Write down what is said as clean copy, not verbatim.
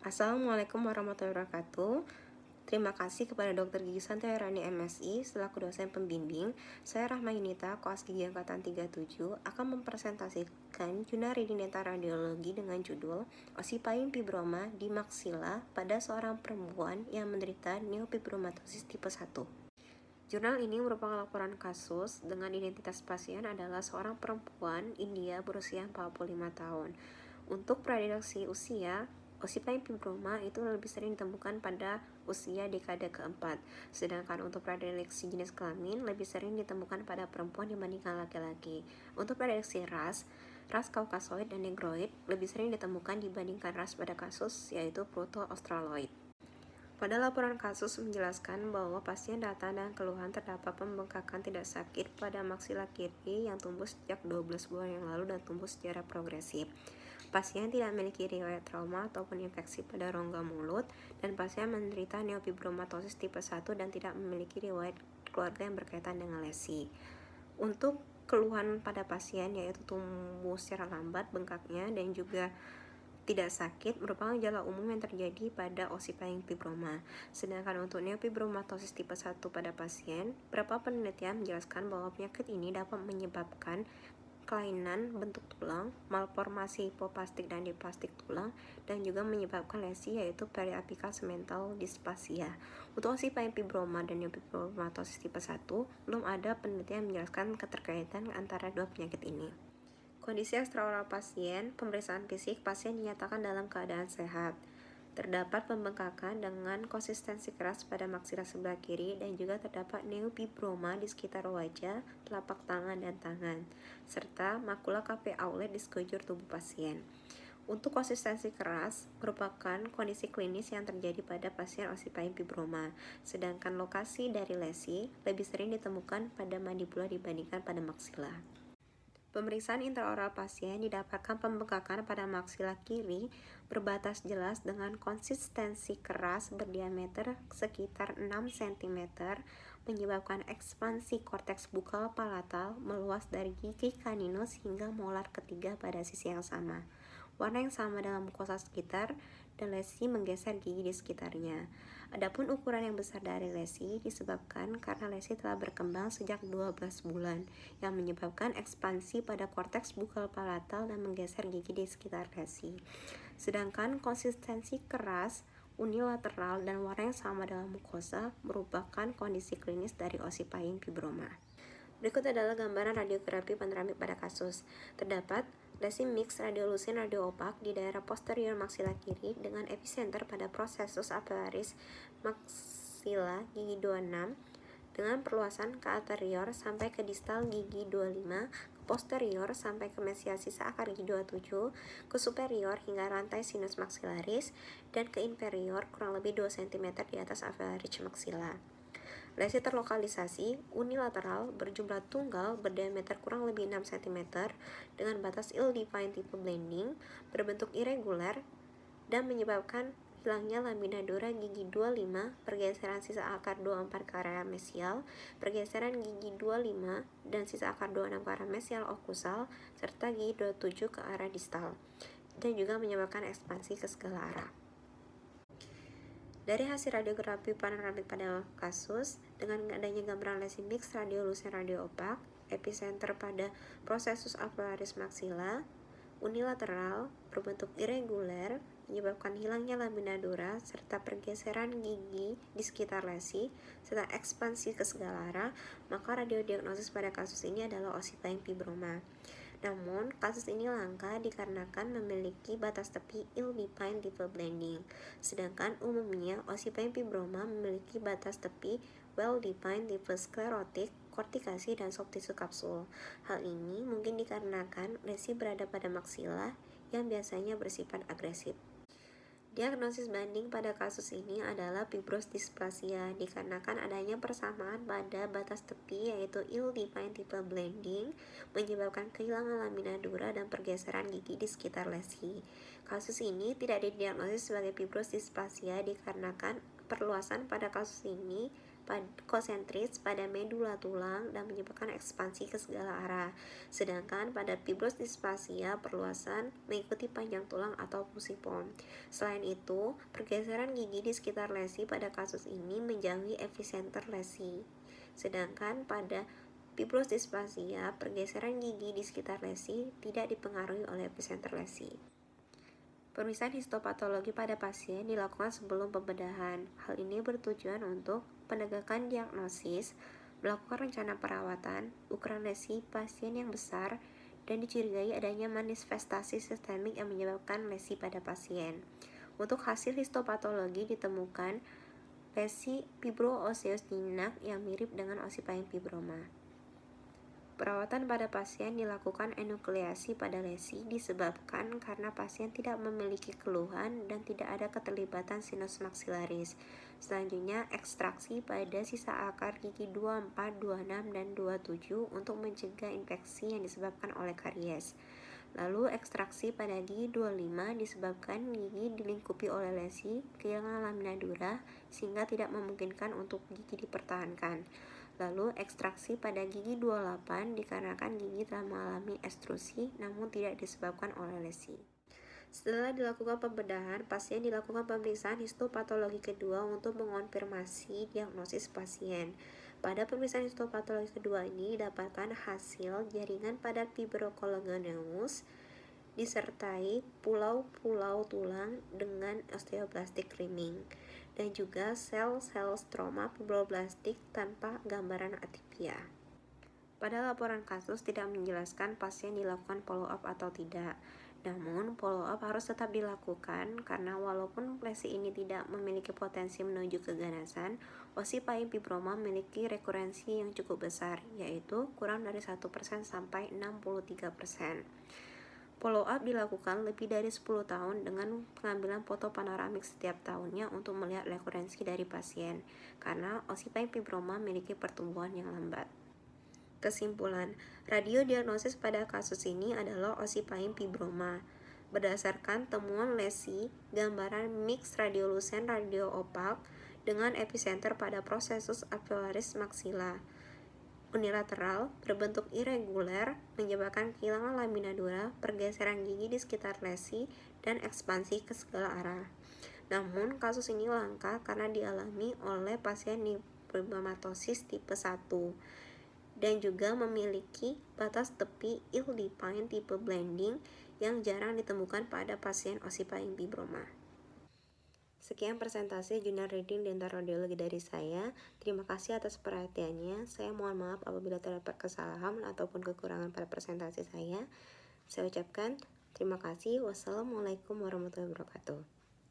Assalamualaikum warahmatullahi wabarakatuh. Terima kasih kepada Dr. Gigi Santiarani MSI selaku dosen pembimbing. Saya Rahma Yunita, koas gigi angkatan 37, akan mempresentasikan Junari Dineta Radiologi dengan judul Ossipain fibroma di maksila pada seorang perempuan yang menderita neofibromatosis tipe 1. Jurnal ini merupakan laporan kasus dengan identitas pasien adalah seorang perempuan India berusia 45 tahun. Untuk predileksi usia, Ossipain fibroma itu lebih sering ditemukan pada usia dekade keempat, sedangkan untuk predileksi jenis kelamin lebih sering ditemukan pada perempuan dibandingkan laki-laki. Untuk predileksi ras Caucasoid dan Negroid lebih sering ditemukan dibandingkan ras pada kasus yaitu Proto-Australoid. Pada laporan kasus menjelaskan bahwa pasien datang dengan keluhan terdapat pembengkakan tidak sakit pada maksila kiri yang tumbuh sejak 12 bulan yang lalu dan tumbuh secara progresif. Pasien tidak memiliki riwayat trauma ataupun infeksi pada rongga mulut, dan pasien menderita neofibromatosis tipe 1 dan tidak memiliki riwayat keluarga yang berkaitan dengan lesi. Untuk keluhan pada pasien yaitu tumbuh secara lambat bengkaknya dan juga tidak sakit merupakan gejala umum yang terjadi pada Ossipain fibroma. Sedangkan untuk neofibromatosis tipe 1 pada pasien, beberapa penelitian menjelaskan bahwa penyakit ini dapat menyebabkan kelainan bentuk tulang, malformasi hipoplastik dan diplastik tulang, dan juga menyebabkan lesi yaitu periapikal segmental dysplasia. Untuk Ossipain fibroma dan neofibromatosis tipe 1, belum ada penelitian yang menjelaskan keterkaitan antara dua penyakit ini. Kondisi ekstraoral pasien, pemeriksaan fisik pasien dinyatakan dalam keadaan sehat. Terdapat pembengkakan dengan konsistensi keras pada maksila sebelah kiri dan juga terdapat neofibroma di sekitar wajah, telapak tangan, dan tangan, serta makula KP outlet di sekujur tubuh pasien. Untuk konsistensi keras merupakan kondisi klinis yang terjadi pada pasien Ossipain fibroma, sedangkan lokasi dari lesi lebih sering ditemukan pada mandibula dibandingkan pada maksila. Pemeriksaan intraoral pasien didapatkan pembengkakan pada maksila kiri berbatas jelas dengan konsistensi keras berdiameter sekitar 6 cm, menyebabkan ekspansi korteks bukal palatal meluas dari gigi caninus hingga molar ketiga pada sisi yang sama. Warna yang sama dengan mukosa sekitar dan lesi menggeser gigi di sekitarnya. Adapun ukuran yang besar dari lesi disebabkan karena lesi telah berkembang sejak 12 bulan yang menyebabkan ekspansi pada korteks bukal palatal dan menggeser gigi di sekitar lesi. Sedangkan konsistensi keras, unilateral, dan warna yang sama dengan mukosa merupakan kondisi klinis dari Ossipain fibroma. Berikut adalah gambaran radiografi panoramik pada kasus. Terdapat lesi mix radiolusin radioopak di daerah posterior maksila kiri dengan epicenter pada prosesus apilaris maksila gigi 26 dengan perluasan ke anterior sampai ke distal gigi 25, ke posterior sampai ke mesial sisa akar gigi 27, ke superior hingga rantai sinus maksilaris, dan ke inferior kurang lebih 2 cm di atas apilaris maksila. Lesi terlokalisasi unilateral berjumlah tunggal berdiameter kurang lebih 6 cm dengan batas ill-defined tipe blending, berbentuk irregular, dan menyebabkan hilangnya lamina dura gigi 25, pergeseran sisa akar 24 ke area mesial, pergeseran gigi 25 dan sisa akar 26 ke arah mesial okusal, serta gigi 27 ke arah distal, dan juga menyebabkan ekspansi ke segala arah. Dari hasil radiografi panoramik pada kasus, dengan adanya gambaran lesi mix radiolusin radioopak, epicenter pada prosesus apilaris maksila, unilateral, berbentuk irregular, menyebabkan hilangnya lamina dura, serta pergeseran gigi di sekitar lesi, serta ekspansi ke segala arah, maka radiodiagnosis pada kasus ini adalah Ossipain fibroma. Namun, kasus ini langka dikarenakan memiliki batas tepi ill-defined tipe blending, sedangkan umumnya Ossipain fibroma memiliki batas tepi well-defined tipe sklerotik, kortikasi, dan soft tissue kapsul. Hal ini mungkin dikarenakan lesi berada pada maksila yang biasanya bersifat agresif. Diagnosis banding pada kasus ini adalah fibrous dysplasia dikarenakan adanya persamaan pada batas tepi yaitu ill-defined tipe blending menyebabkan kehilangan lamina dura dan pergeseran gigi di sekitar lesi. Kasus ini tidak didiagnosis sebagai fibrous dysplasia dikarenakan perluasan pada kasus ini konsentris pada medula tulang dan menyebabkan ekspansi ke segala arah. Sedangkan pada fibros displasia, perluasan mengikuti panjang tulang atau pusipom. Selain itu, pergeseran gigi di sekitar lesi pada kasus ini menjauhi epicenter lesi. Sedangkan pada fibros displasia, pergeseran gigi di sekitar lesi tidak dipengaruhi oleh epicenter lesi. Pemeriksaan histopatologi pada pasien dilakukan sebelum pembedahan. Hal ini bertujuan untuk penegakan diagnosis, melakukan rencana perawatan, ukuran lesi pasien yang besar, dan dicurigai adanya manifestasi sistemik yang menyebabkan lesi pada pasien. Untuk hasil histopatologi ditemukan lesi fibrooseus jinak yang mirip dengan ossifiing fibroma. Perawatan pada pasien dilakukan enukleasi pada lesi disebabkan karena pasien tidak memiliki keluhan dan tidak ada keterlibatan sinus maksilaris. Selanjutnya, ekstraksi pada sisa akar gigi 24, 26, dan 27 untuk mencegah infeksi yang disebabkan oleh karies. Lalu, ekstraksi pada gigi 25 disebabkan gigi dilingkupi oleh lesi, kehilangan lamina dura, sehingga tidak memungkinkan untuk gigi dipertahankan. Lalu, ekstraksi pada gigi 28 dikarenakan gigi telah mengalami ekstrusi namun tidak disebabkan oleh lesi. Setelah dilakukan pembedahan, pasien dilakukan pemeriksaan histopatologi kedua untuk mengonfirmasi diagnosis pasien. Pada pemeriksaan histopatologi kedua ini didapatkan hasil jaringan pada fibrocollagenous disertai pulau-pulau tulang dengan osteoblastik rimming dan juga sel-sel stroma fibroblastik tanpa gambaran atipia. Pada laporan kasus tidak menjelaskan pasien dilakukan follow up atau tidak. Namun, follow up harus tetap dilakukan karena walaupun lesi ini tidak memiliki potensi menuju keganasan, ossifiing fibroma memiliki rekurensi yang cukup besar, yaitu kurang dari 1% sampai 63%. Follow up dilakukan lebih dari 10 tahun dengan pengambilan foto panoramik setiap tahunnya untuk melihat rekurensi dari pasien, karena ossifiing fibroma memiliki pertumbuhan yang lambat. Kesimpulan, radiodiagnosis pada kasus ini adalah ossifiing fibroma. Berdasarkan temuan lesi, gambaran mix radiolucent radio-opak dengan epicenter pada prosesus alveolaris maxilla unilateral berbentuk irregular menyebabkan kehilangan lamina dura, pergeseran gigi di sekitar lesi, dan ekspansi ke segala arah. Namun, kasus ini langka karena dialami oleh pasien fibromatosis tipe 1 dan juga memiliki batas tepi ill-defined tipe blending yang jarang ditemukan pada pasien ossifiing fibroma. Sekian presentasi jurnal reading dental radiologi dari saya. Terima kasih atas perhatiannya. Saya mohon maaf apabila terdapat kesalahan ataupun kekurangan pada presentasi saya. Saya ucapkan terima kasih. Wassalamualaikum warahmatullahi wabarakatuh.